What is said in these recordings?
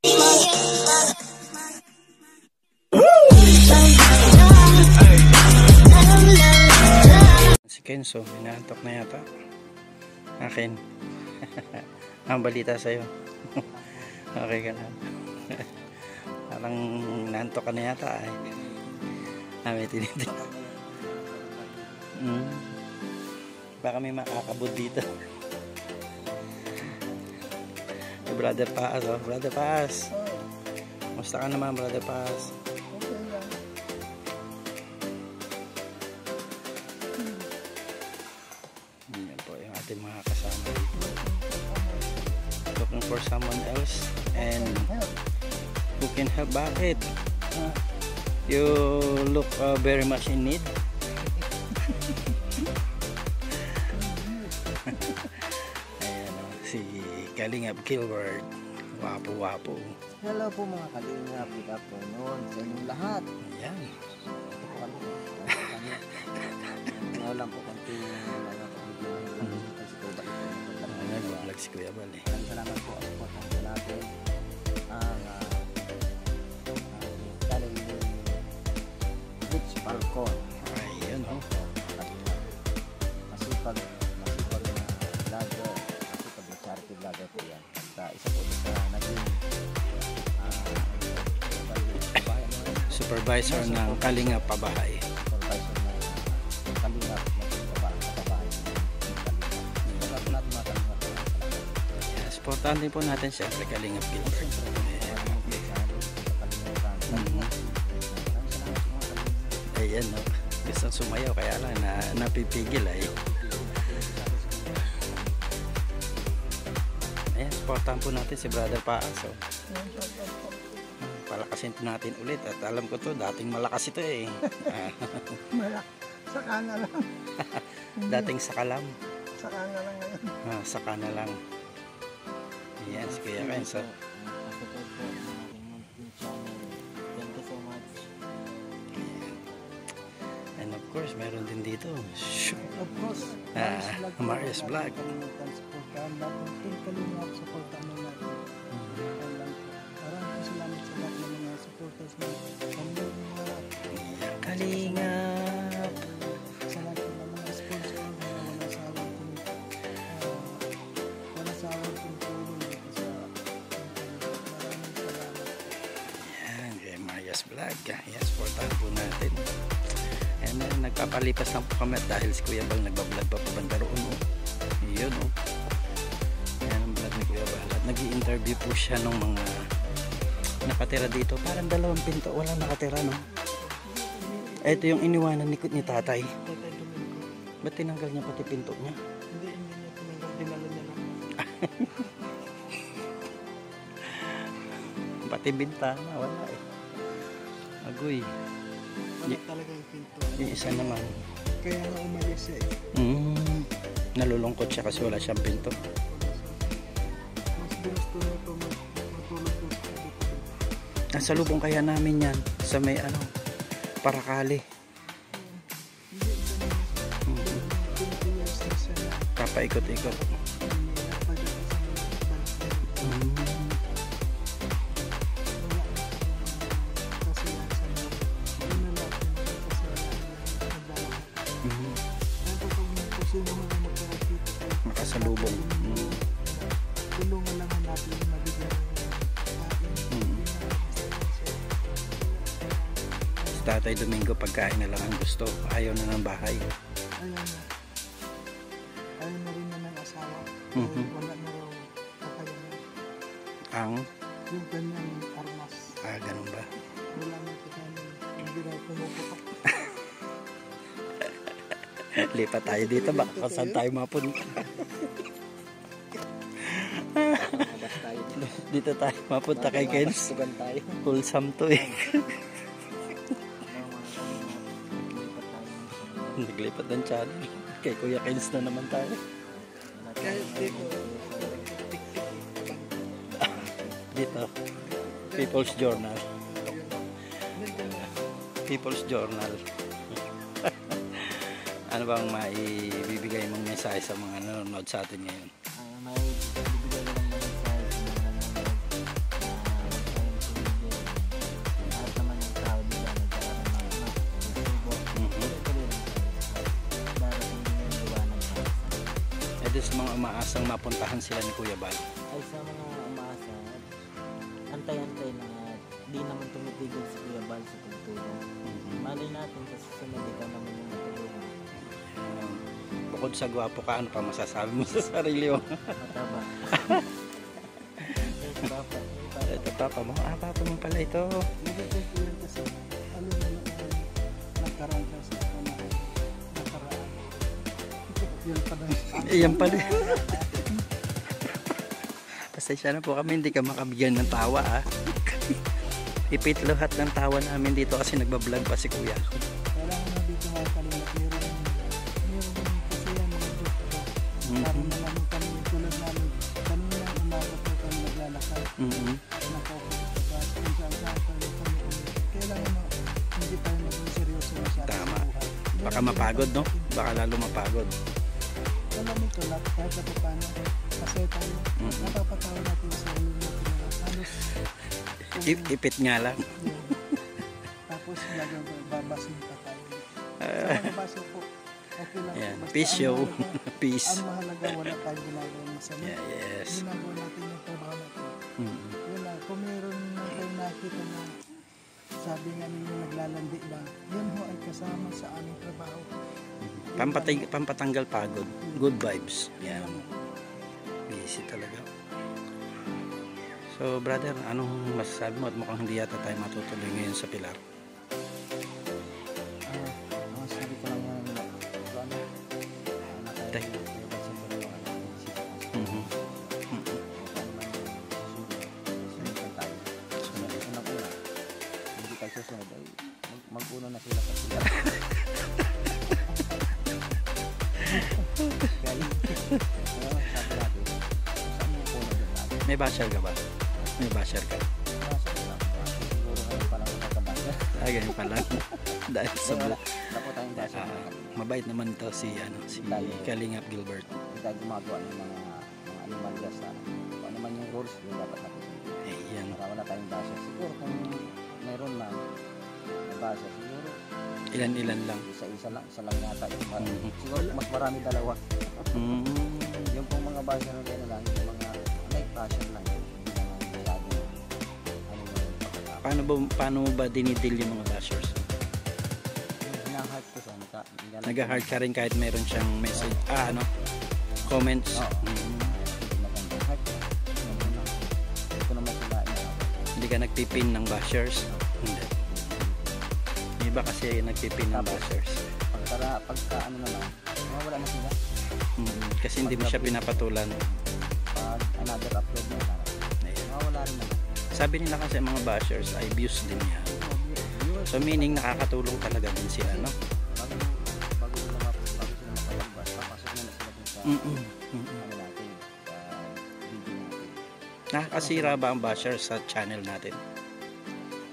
Si Kenzo, inaantok na yata. Akin. Ang balita sa'yo. Okay ka lang. Parang naantok ka na yata eh. May tinitin. Baka may makakabot dito. Brother Paas, oh. Brother Paas. Musta ka naman, Brother Paas? Yan po yung ating mga kasama. Looking for someone else and who can help. Bakit? You look very much in need. Ayan o, si Kalingap Gilbert. Wapo-wapo. Hello po mga Kalingap, good afternoon sa inyong lahat. Ayan. Ngayon lang po konti nag-vlog si Kuya Bal eh. Salamat po ako po sa natin ang Kalingap Beach Falcon. Ayan o. Masipag na vlogger, masipag na charity vlogger po yan. At isa po sa naging supervisor ng Kalingap Pabahay. Supervisor ng Kalingap Pabahay. Supportahan din po natin siyempre Kalingap Gilbert. Ayan no. Gusto sumayaw kaya lang napipigil ay. Ayan, supportahan po natin si Brother Paas. So. Palakasin natin ulit at alam ko to dating malakas ito eh. Saka na lang. Dating sakalam. Saka na lang ngayon. Saka na lang. Ayan, si Kuya Kenzo. Thank you so much. And of course, meron din dito. Of course, Marius Vlog. Supportahan natin. Kalingap, supportahan natin. Maraming salamat sa lahat ng mga supporters na Kalingap. sa lahat ng mga sponsor na wala sawang tumutulong dito sa maraming salamat. Ayan, kay Marius Vlog. Ayan, supportahan po natin. And nagpapalipas lang po kami dahil si Kuya Bal nagbablog pa po banda roon. Yun o. Ayan ang vlog ni Kuya Bal. At nag-i-interview po siya ng mga nakatira dito. Parang 2 pinto. Walang nakatira no. Ito yung iniwanan ni tatay. Ba't tinanggal niya pati pinto niya? Hindi niya tinanggal. Dinala niya lang. Pati bintana. Wala eh. Agoy. Wala talaga yung pinto. Yung isa naman. Kaya nga umalis siya eh. Nalulungkot siya kasi wala siyang pinto. Mas gusto niya ito matulog po siya dito. Nasa lubong kaya namin yan sa may Parakali. Papaikot-ikot. Makasalubong. Tulungan naman natin yung mabigyan Si Tatay Domingo pagkain na lang ang gusto. Ayaw na ng bahay. ayaw na rin na ng asawa. Wala na raw kakayanan. Ang? Yung kanyang armas. Ganun ba? Wala na kakayanan. Hindi raw pumuputok. Lipat tayo dito. Baka saan tayo mapunta? Dito tayo mapunta kay Kens. Wholesome to eh. Naglipat ng channel. Kay Kuya Kens na naman tayo. Dito. People's Journal. People's Journal. Ano bang maibibigay mong mensahe sa mga nanonood sa atin ngayon? May bibigay ko lang mensahe sa mga nanonood. din sa mga umaasang mapuntahan sila ni Kuya Bal? Ay sa mga umaasa, antay-antay na di naman tumitigil si Kuya Bal sa pagtulong. Malay natin sa susunod ikaw naman yung matulungan. Bukod sa gwapo ka, ano pa masasabi mo sa sarili mo? Mataba. Dapat. Ito papa mo. Ah, papa mo pala ito. Hindi ko yun kasi ano na nakaraan ka sa nakaraan. Yun pa na. Iyan pala. Pasensya na po kami, hindi ka makabigyan ng tawa ah. Ipit lahat ng tawa namin dito kasi nagbablog pa si Kuya. Kailangan na dito mga kalimot. Meron kasi yan mga joke ko. Parang naman kami tulad namin. Kanina umaga po kami naglalakad. Kailangan mo, hindi tayo maging seryoso masyado Tama. sa buhay. Baka mapagod, no? Baka lalo mapagod. Alam mo ito, kahit na paano, kasi tayo, napapatawa natin sa ulo natin na halos Ipit nga lang. yun. Tapos lagang babasin pa tayo. Sa mga baso po, okay lang. Yan. Basta Peace ang show. mahalaga- Peace. Ang mahalaga, wala tayong ginagawang masama. Yeah, yes. Ginagawa natin yung trabaho natin. Yun lang, kung meron na kayo nakita na sabi nga ninyo naglalandi lang, yan ho ay kasama sa aming trabaho. Pampatanggal pagod. Good vibes. Yan. Busy talaga. So brother, anong masasabi mo at mukhang hindi yata tayo matutuloy ngayon sa Pilar? Ang sabi ko lang yan, ano, Tay. Mhm. Hindi tayo susunod ay mag-uno na sila sa sila. Kaya, sabi natin, saan mo puno din natin? May basher ka ba? May basher ka? Nasa ko lang, siguro ngayon pa lang magkabasa. Ah, ganyan pala. Dahil sa Dapat tayong basa na kami. mabait naman to si Kalingap Gilbert. Hindi tayo gumagawa ng mga animalya sa kung ano man yung rules, yung dapat natin sundin. Eh, yan. Para wala tayong basa. Siguro kung meron na basa, siguro Ilan-ilan lang. isa-isa lang, isa lang yata. Mhm. Siguro mas marami dalawa. Mm. Yung pong mga basa na gano'n lang, yung mga like passion lang. Hindi naman masyado. Ano mo yung pagkakap. Paano mo ba dinidil yung mga bashers? Hinaheart ko siya. Nag-heart ka rin kahit meron siyang message, comments. Oo. Hindi magandang heart ko. Ano lang. Hindi ko naman sila Hindi ka nagpipin ng bashers? Hindi. Yung iba kasi nagpipin ng bashers. Pagka ano naman, mawala na sila. Kasi hindi mo siya pinapatulan. Pag another upload na lang, Ayun. mawala rin naman. Sabi nila kasi mga bashers ay views din yan. Viewers, So meaning nakakatulong talaga din sila, no? bago sila mapalabas, papasok na sila dun sa ano natin, sa video natin. Nakakasira ba ang bashers sa channel natin?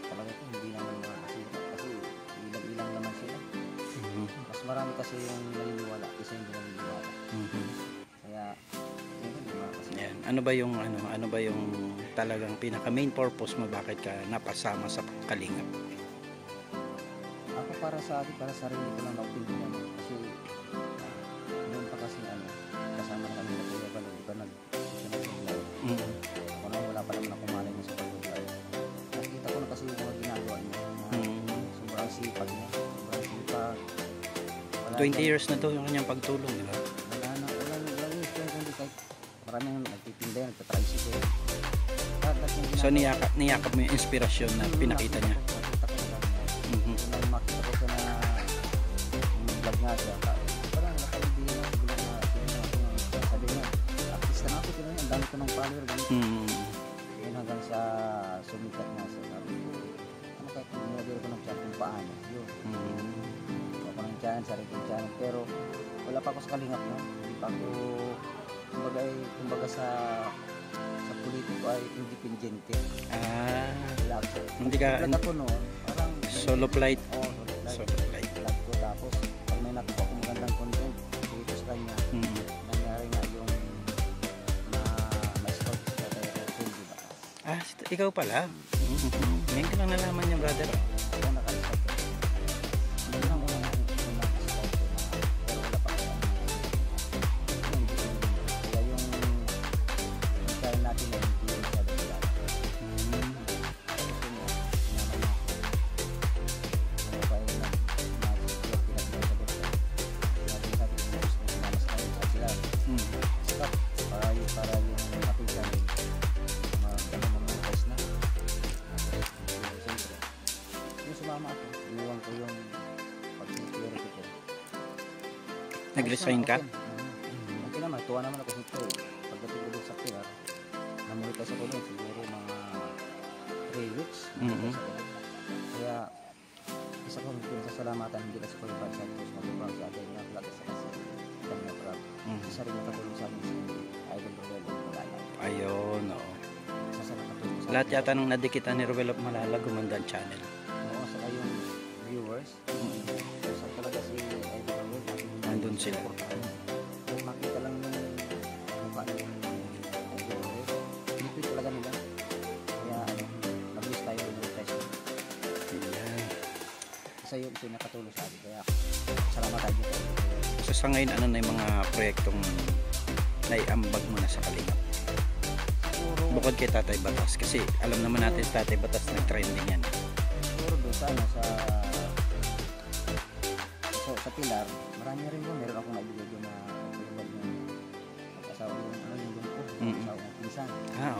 Talaga po, hindi naman makakasira kasi ilang-ilang naman sila. Mas marami kasi yung naniniwala kasi hindi naniniwala. Kaya, yun yung makakasira. Yan. Ano ba yung talagang pinaka main purpose mo bakit ka napasama sa Kalingap? Ako para sa akin, para sa sarili ko lang na-opinion kasi noon pa kasi kasama na kami na Kuya Bal, di ba nag-session na vlog. Ako na wala pa naman ako malay mo sa pag-vlog. Nakita ko na kasi yung mga ginagawa niya. Sobrang sipag niya. Sobrang sipag. 20 years na to yung kanyang pagtulong, di ba? Wala yung strength kundi kahit maraming nagtitinda, nagtatricycle. So niyakap mo yung inspirasyon na pinakita niya. Nakita ko na lang niya. Kung nang makita ko siya na yung vlog nga siya, parang nakaibigan na siguro na sabi niya, artista na ako, ang dami ko ng follower, ganito. Yun hanggang sa sumikat na sa sabi ko, ano kahit nilagay ko ng chat kung paano, yun. Ako ng channel, sarili kong channel, pero wala pa ako sa Kalingap, no? Hindi pa ako, kumbaga sa politiko ay independente. Wala ako. Hindi ka Vlog ako noon, parang solo flight. Oo, Solo flight. vlog ko, tapos pag may nakuha akong magandang content dito sa kanya, nangyari nga yung ma-stop siya kaya hindi ba? Ikaw pala. Ngayon ko lang nalaman niya, brother. Ako naka-stop ko. Hindi lang unang naka-stop ko na, pero wala pa ako. Hindi ko dati na hindi yung masyado kilala. Tapos yun nga, sinama niya ako. Ano pa yung nag-work pinag-sagot ko. Sinabi niya sa akin, kung gusto nyo sumamas tayo sa sila. Stop, para yung makita yung mga test na. Siyempre, yung sumama ako, iniwan ko yung pag-security ko. Nag-resign ka? Okay naman, tuwa naman ako nito eh. Pagdating ko doon sa PR, namulitas ako doon siguro mga 3 weeks. Kaya isa ko pinasasalamatan hindi kasi ko yung bansa tapos matubang sa atin na vlog sa kasi kami na prab. Isa rin nakatulong sa amin si Idol Ruel of Malala. Ayun, oo. Isa sa nakatulong sa Lahat yata nung nadikitan ni Ruel of Malala gumanda ang channel. Oo, saka yung viewers. Isa talaga si Idol Ruel. Nandun sila. Kung makita lang yung mukha ng Idol Ruel, pinipit talaga nila. Kaya nag-list tayo ng test. Ayan. Isa yun siya nakatulong sa akin. Kaya salamat tayo dito. So sa ngayon, ano na yung mga proyektong naiambag mo na sa Kalingap? Siguro, Bukod kay Tatay Batas. Kasi alam naman natin Tatay Batas nag-trending yan. siguro doon sa sa Pilar, marami rin doon. Meron akong naibigay doon na katulad ng mag-asawa yung doon ko. Mag-asawa ng pinsan.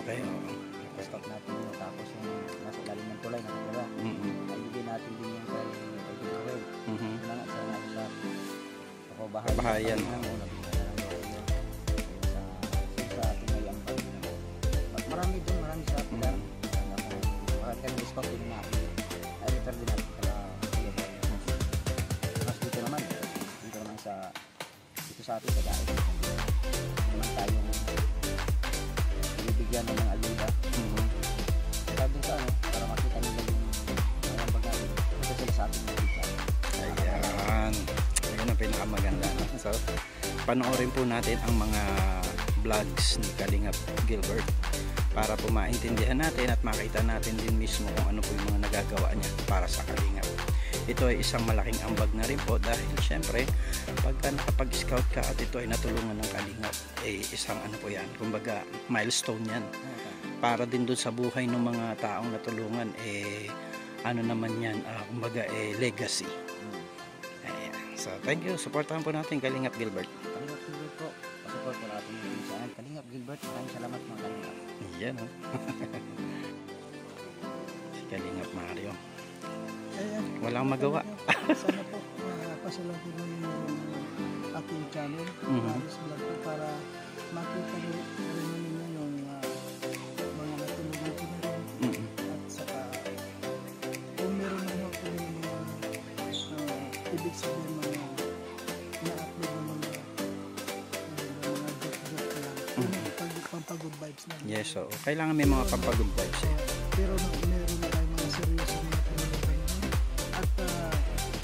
Okay. Oo. Stop natin yun. Tapos yung nasa lalim ng tulay nakatira. Naibigay natin din yung kay Idol Ruel. Yun na nga, sana ako ako Bahayan. Sa ating may ambag. Marami doon, marami sa Pilar. Marami kami discount din na i-refer din natin kala Kuya Bal. Mas dito naman sa atin sa dahil. Hindi naman tayong bibigyan ng mga ayuda. Kaya doon sa para makita nila yung ambag natin. Ito sila sa ating bibigyan. Ayan. Ayun ang pinakamaganda. No? So, panoorin po natin ang mga vlogs ni Kalingap Gilbert para po maintindihan natin at makita natin din mismo kung ano po yung mga nagagawa niya para sa Kalingap. Ito ay isang malaking ambag na rin po dahil syempre pagka nakapag-scout ka at ito ay natulungan ng Kalingap, isang ano po yan, kumbaga milestone yan para din doon sa buhay ng mga taong natulungan, ano naman yan, kumbaga legacy. Ayan. So thank you, supportahan po natin Kalingap Gilbert. Kalingap Gilbert po, pasupport po natin yung pinsan. Kalingap Gilbert, maraming salamat mga Kalingap. Yan o. Si Kalingap Mario. Ayan. Walang magawa. Sana po pasalaki mo yung aking channel, Maris Vlog po, para makita rin ninyo yung mga natulungan ko na rin. At saka kung meron naman po yung ibig sabihin mga na-upload ng mga joke-joke lang. Pampagod vibes lang. Yes, so kailangan may mga pampagod vibes. Pero meron na tayong mga seryoso na tinulungan nyo. At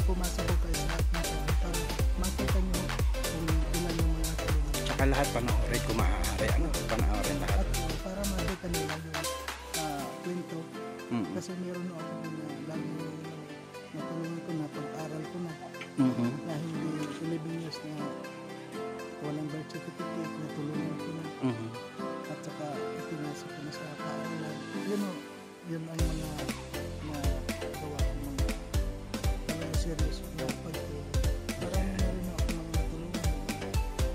pumasok ko kayo sa lahat ng channel para makita nyo kung ilan yung mga tulungan. Tsaka lahat panoorin kung maaari. Ano? Panoorin lahat. At para makita nila yung kwento. Kasi meron na ako na lagi natulungan ko na pag-aral ko na. Na hindi 11 years na walang birth certificate, natulungan ko na. At saka ipinasok ko na sa paaralan. Yun ang mga gawa ko mga serious na pagtulong. Marami na rin ako mga natulungan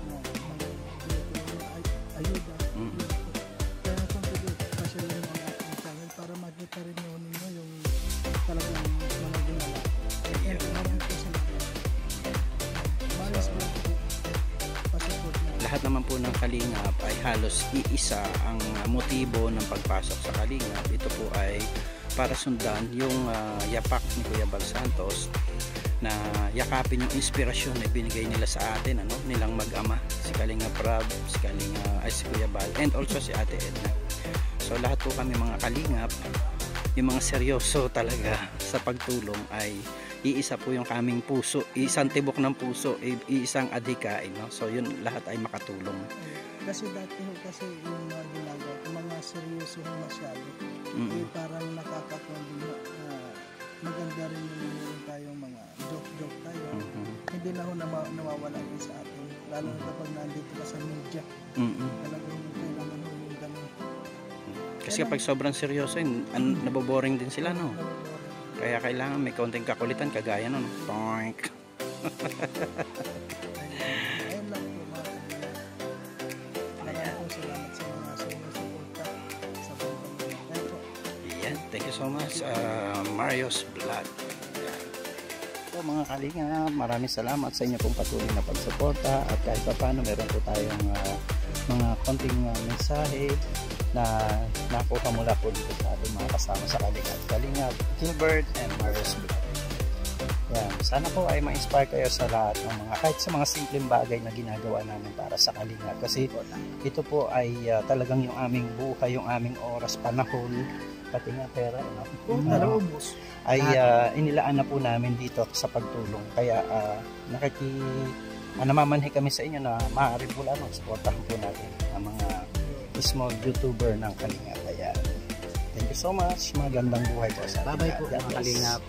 na mga ayuda. Kaya kung pwede, pasyalin mo ang aking channel para makita rin ninyo yung talagang mga ginala. And maraming po sa mga Maris Vlog po, pasupport na. Lahat naman po ng Kalingap ay halos iisa ang motibo ng pagpasok sa Kalingap. Ito po ay para sundan yung yapak ni Kuya Bal Santos na yakapin yung inspirasyon na binigay nila sa atin, nilang mag-ama, si Kalingap Rab, si Kuya Bal, and also si Ate Edna. So lahat po kami mga Kalingap, yung mga seryoso talaga sa pagtulong, ay iisa po yung kaming puso, isang tibok ng puso, isang adhikain, no? So yun, lahat ay makatulong. Kasi dati yung mga ginagawa, mga seryoso na masyado, parang nakakakawin maganda rin yung meron tayong mga joke tayo. Hindi na ho nawawala yun sa atin, lalo na kapag nandito ka sa media. Talagang kailangan ho yung ganun. Kasi kapag sobrang seryoso, naboboring din sila, no? Kaya kailangan may kaunting kakulitan, kagaya nun. Toink. Ayun lang po mga maraming salamat sa mga sumusuporta sa pagpapalala. Ayun po. Yan, thank you so much, Mario's Vlog. Yan. So mga kalinga, maraming salamat sa inyo pong patuloy na pagsuporta, at kahit pa paano meron po tayong mga konting mensahe na nakuha mula po dito sa ating mga kasama sa Kalingap, Gilbert and Mario's Vlog. Yan. Sana po ay ma-inspire kayo sa lahat ng mga, kahit sa mga simpleng bagay na ginagawa namin para sa Kalingap, kasi ito po ay talagang yung aming buhay, yung aming oras, panahon, pati nga pera, ay inilaan na po namin dito sa pagtulong. Kaya namamanhi kami sa inyo na maaari po lamang supportahan po natin ang mga small YouTuber ng Kalingap. Kaya thank you so much, magandang buhay po sa ating Bye-bye po lahat. mga Kalingap.